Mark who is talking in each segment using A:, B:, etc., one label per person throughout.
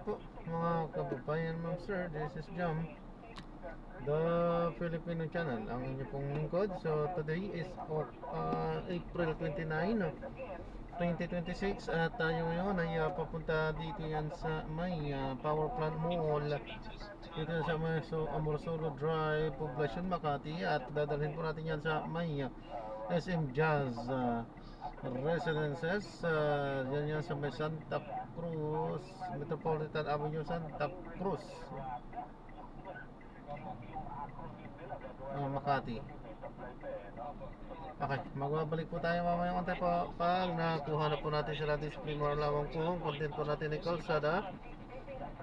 A: po mga kababayan, ma'am sir. This is Jam, the Filipino channel, ang inyo pong lingkod. So today is April 29, 2026 at tayo ngayon ay papunta dito yan sa may Power Plant Mall dito sa may Amorsolo Drive, Poblacion, Makati, at dadalhin po natin yan sa may SM Jazz Residences, yan yan sa may Santa Cruz, Metropolitan Avenue, Santa Cruz, Makati. Okay, magbabalik po tayo mamaya konti po pag nakuha na po natin sila display more lamang kung content po natin ay kalsada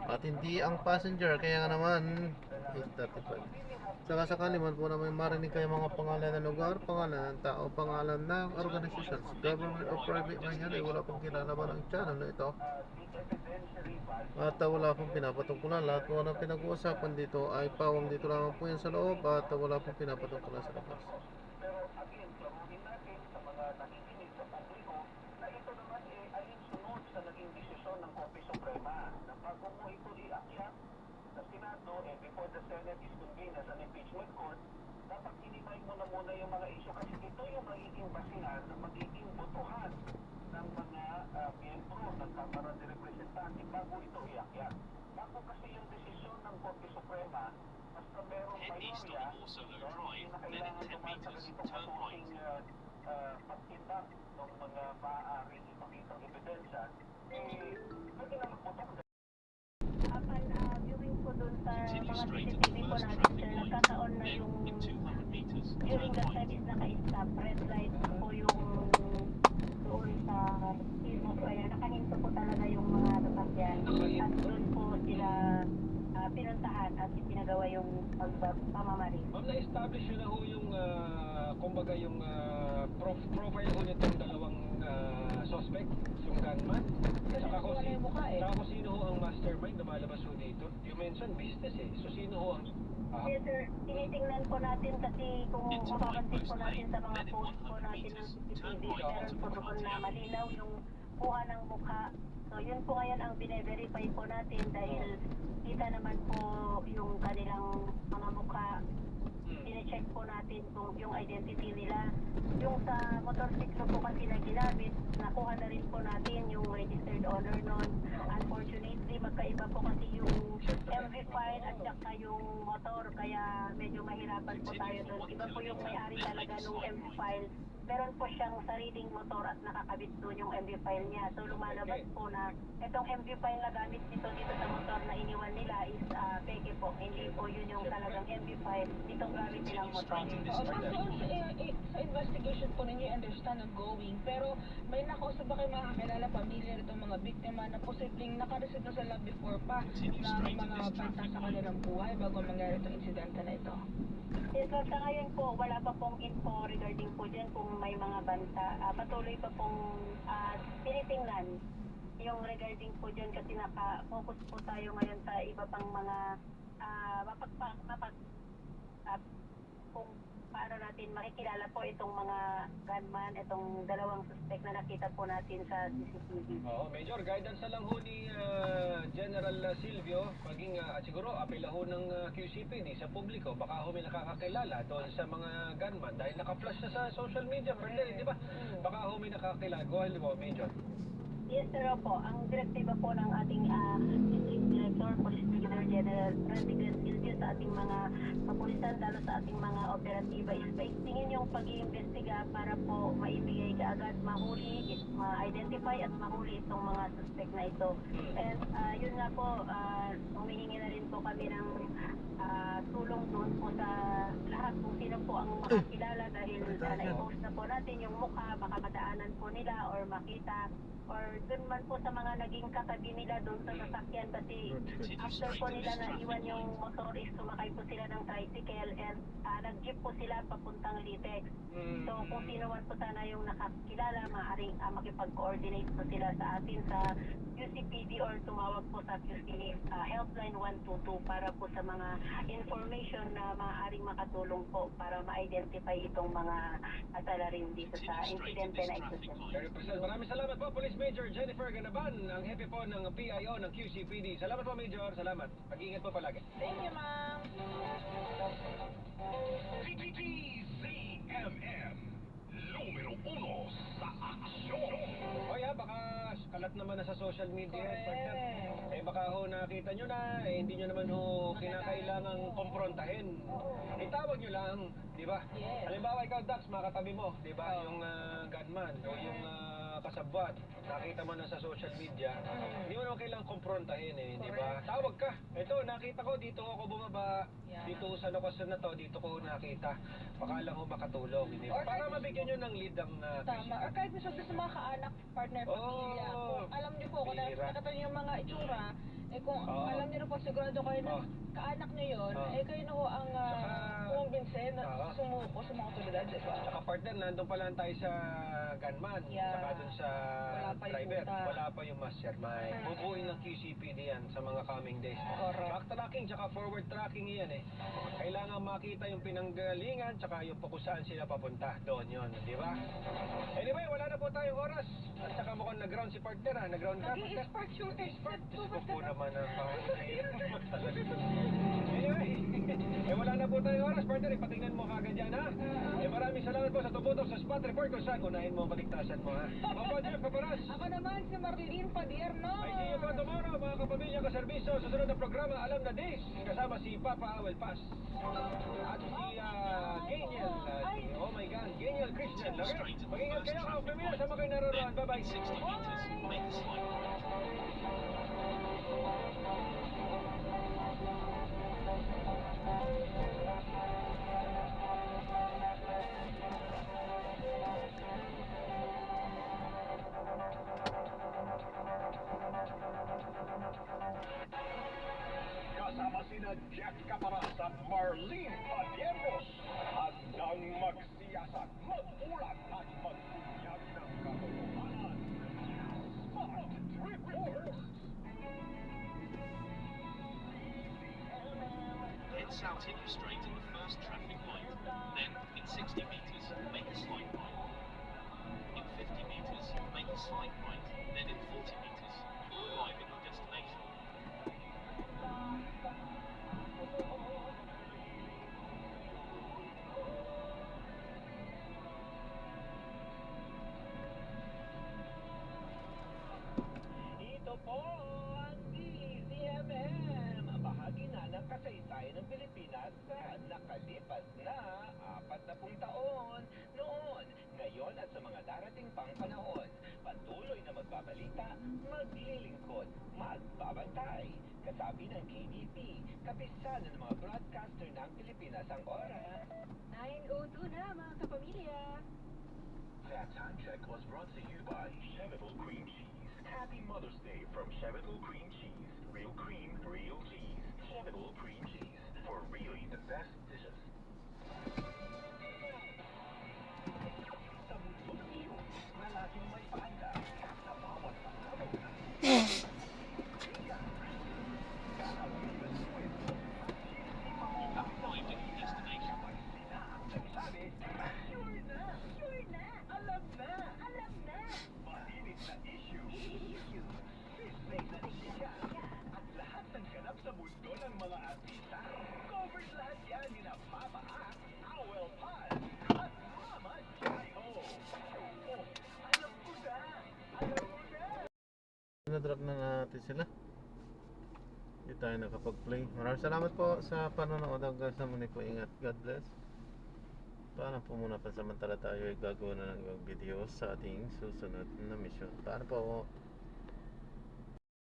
A: at hindi ang passenger, kaya nga naman 8:35. Saka sakali man po na may marinig kayo mga pangalan ng lugar, pangalan ng tao, pangalan ng organizations, government or private man yan, ay wala pong kinalaman ang channel na ito. At wala pong pinapatungkulan. Lahat po ng pinag-uusapan dito ay pawang dito lamang po yan sa loob at wala pong pinapatungkulan sa labas.
B: Before the Senate is convened as an impeachment court, dapat hinimay mo na muna yung mga issue kasi ito yung magiging basihan na magiging botohan ng mga miyembro ng Kamara de Representante bago ito iakyat. Bago kasi yung desisyon ng Korte Suprema, basta merong mayorya, kinakailangan dumaan sa ganito kasusing pagtindak ng mga maaaring ipakitang ebidensya, pwede na magbotong.
C: Viewing po doon sa mga CCTV po natin, sir, nagkataon na yung during the time is naka-stop, red light po yung doon sa silmo. So, ayan, nakahinto po talaga yung mga sasakyan. At doon po sila pinuntahan at pinagawa yung pamamarin.
D: Ma'am, na-establish yun na ho yung, kumbaga yung profile ho nitong dalawang suspect, yung gunman. Saka kung sino ho ang mastermind na malabas ho dito. You mentioned business eh. So sino ho ang...
C: Yes sir, tinitingnan po natin kasi kung mapapansin po natin sa mga post po natin ng CCTV, meron po doon na malinaw yung kuha ng mukha. So yun po ngayon ang bine-verify po natin dahil kita naman po yung kanilang mga mukha. Sine-check po natin kung yung identity nila. Yung sa motorsiklo po kasi na ginamit, nakuha na rin po natin yung registered owner nun. Unfortunately, magkaiba po kasi yung MV file at saka yung motor, kaya medyo mahirapan po tayo doon. Iba po yung may-ari talaga ng MV file. Meron po siyang sariling motor at nakakabit doon yung MV file niya. So lumalabas po na itong MV file na gamit dito sa motor na iniwan nila is peke po. Hindi po yun yung talagang MV file. Itong gamit nilang motor.
E: Sa investigation po ninyo, understand ongoing, pero may nakausap ba kayo makakilala, pamilya itong mga biktima na posibleng nakareceive na sila before pa na mga banta sa kanilang buhay bago mangyari itong insidente na ito?
C: Yes, so, sa ngayon po, wala pa pong info regarding po dyan kung may mga banta. Patuloy pa pong tinitingnan yung regarding po dyan kasi naka-focus po tayo ngayon sa iba pang mga kung paano natin makikilala po itong mga gunman, itong dalawang suspect na nakita po natin sa CCTV.
D: Oo, Major, guidance na lang ho ni General Silvio, maging at siguro apela ho ng QCPD sa publiko, baka ho may nakakakilala doon sa mga gunman dahil naka-flash na sa social media, di ba? Baka ho may nakakakilala. Go ahead mo, Major.
C: Yes, sir po. Ang direktiba po ng ating District Director, Police Brigadier General Randy Silvio sa ating mga kapulisan, lalo sa ating mga operatiba, is paigtingin yung pag-iimbestiga para po maibigay kaagad, mahuli, ma-identify at mahuli itong mga suspect na ito. And yun nga po, humihingi na rin po kami ng tulong doon po sa lahat kung sino po ang makakilala dahil na-post na po natin yung mukha, baka madaanan po nila or makita or dun man po sa mga naging katabi nila doon sa sasakyan kasi after po nila naiwan yung motor or is sumakay po sila ng tricycle and nag-jeep po sila papuntang Litex. So kung sino man po sana yung nakakilala, maaaring makipag-coordinate po sila sa atin sa QCPD or tumawag po sa QC Helpline 122 para po sa mga information na maaaring makatulong po para ma-identify itong mga asalarin dito sa insidente na ito.
D: Very personal. Maraming salamat po, Police Major Jennifer Ganaban, ang hepe po ng PIO ng QCPD. Salamat po, Major. Salamat. Pag-ingat po palagi.
E: Thank you, ma'am.
B: TTTZMM, numero 1 sa aksyon.
D: Hoy ha, baka kalat naman na sa social media. Partner. Eh baka ho nakita nyo na, hindi nyo naman ho kinakailangang komprontahin. Itawag nyo lang, di ba?
E: Yes.
D: Halimbawa ikaw, Dax, makatabi mo, di ba? Yung gunman o yung kasabwat, nakita mo na sa social media, hindi mo naman kailangang komprontahin eh, di ba? Tawag ka. Ito, nakita ko, dito ako bumaba, dito sa lokasyon na to, dito ko nakita. Baka lang ho makatulong, di ba? Para mabigyan nyo ng lead ang
E: Tama. Or kahit minsan sa mga kaanak, partner, pamilya. Kung alam niyo po, kung nakita niyo yung mga itsura, eh kung alam niyo na po, sigurado kayo na kaanak niyo yun, eh kayo na ho ang kumbinse na sumuko sa mga otoridad, di ba?
D: Saka partner, nandun pa lang tayo sa gunman, saka dun sa
E: Wala pa yung
D: driver,
E: utak.
D: wala pa yung mastermind. Bubuin ng QCPD yan sa mga coming days.
E: Correct.
D: Backtracking, tsaka forward tracking yan eh. Kailangan makita yung pinanggalingan, tsaka yung kung saan sila papunta. Doon yun, di ba? Anyway, wala na po tayong oras. At saka mukhang nag-ground si partner ha, nag-ground ka.
E: Nag-i-spark yung
D: Expert, Diyos ko po naman ang Anyway, wala na po tayong oras, partner. Ipatingnan mo kagad yan, ha? Maraming salamat po sa tumutok sa spot report kung saan unahin mo ang kaligtasan mo, ha? Papa Jeff Caparas.
E: Ako naman si Marilyn Padierno.
D: Ay, see you po tomorrow, mga kapamilya kaservisyo. Sa sunod na programa, Alam na Days. Kasama si Papa Awel Paz. At si Geniel. Oh my God, Geniel Christian. Okay? Mag-ingat kayo, kapamilya, sa mga kayo naroon. Bye-bye.
F: 60 meters, make a slight right.
B: Kasama sina Jeff Caparas at Marlene Padierno. Handang magsiyasat, mag-ulat at magbunyag ng katotohanan. Spot Report!
F: Head south in straight in the first traffic light. Then, in 60 meters, make a slight right. In 50 meters, make a slight right. Then in 40 meters, you'll arrive at your destination.
D: Ito po ang DZMM, bahagi na ng kasaysayan ng Pilipinas sa nakalipas na 40 taon. Noon, ngayon at sa mga darating pang panahon, patuloy na magbabalita, maglilingkod, magbabantay. Kasabi ng KBP, kapisanan ng mga broadcaster ng Pilipinas ang oras.
E: 9:02 na mga kapamilya.
B: That time check was brought to you by Chevital Cream Cheese. Happy Mother's Day from Chevital Cream Cheese. Real cream, real cheese. Chevital Cream Cheese. For really the best dishes. Sa mundo ng show na laging may paanda sa bawat pagkakaw ng
F: Arrived at your destination.
B: nagsabi, sure na!
C: Sure na!
B: Alam na!
C: Alam na!
B: Mainit na issue. Business na siya. At lahat ng ganap sa mundo ng mga artista. Covered lahat yan ni na Papa Act, Awel Paz, at Mama Jaiho. Oh, alam ko na! Alam ko na!
A: Na-drop na natin sila. Hindi tayo nakapag-play. Maraming salamat po sa panonood. Hanggang sa muli po, ingat. God bless. Paano po muna pansamantala tayo ay gagawa na ng ibang video sa ating susunod na mission. Paano po?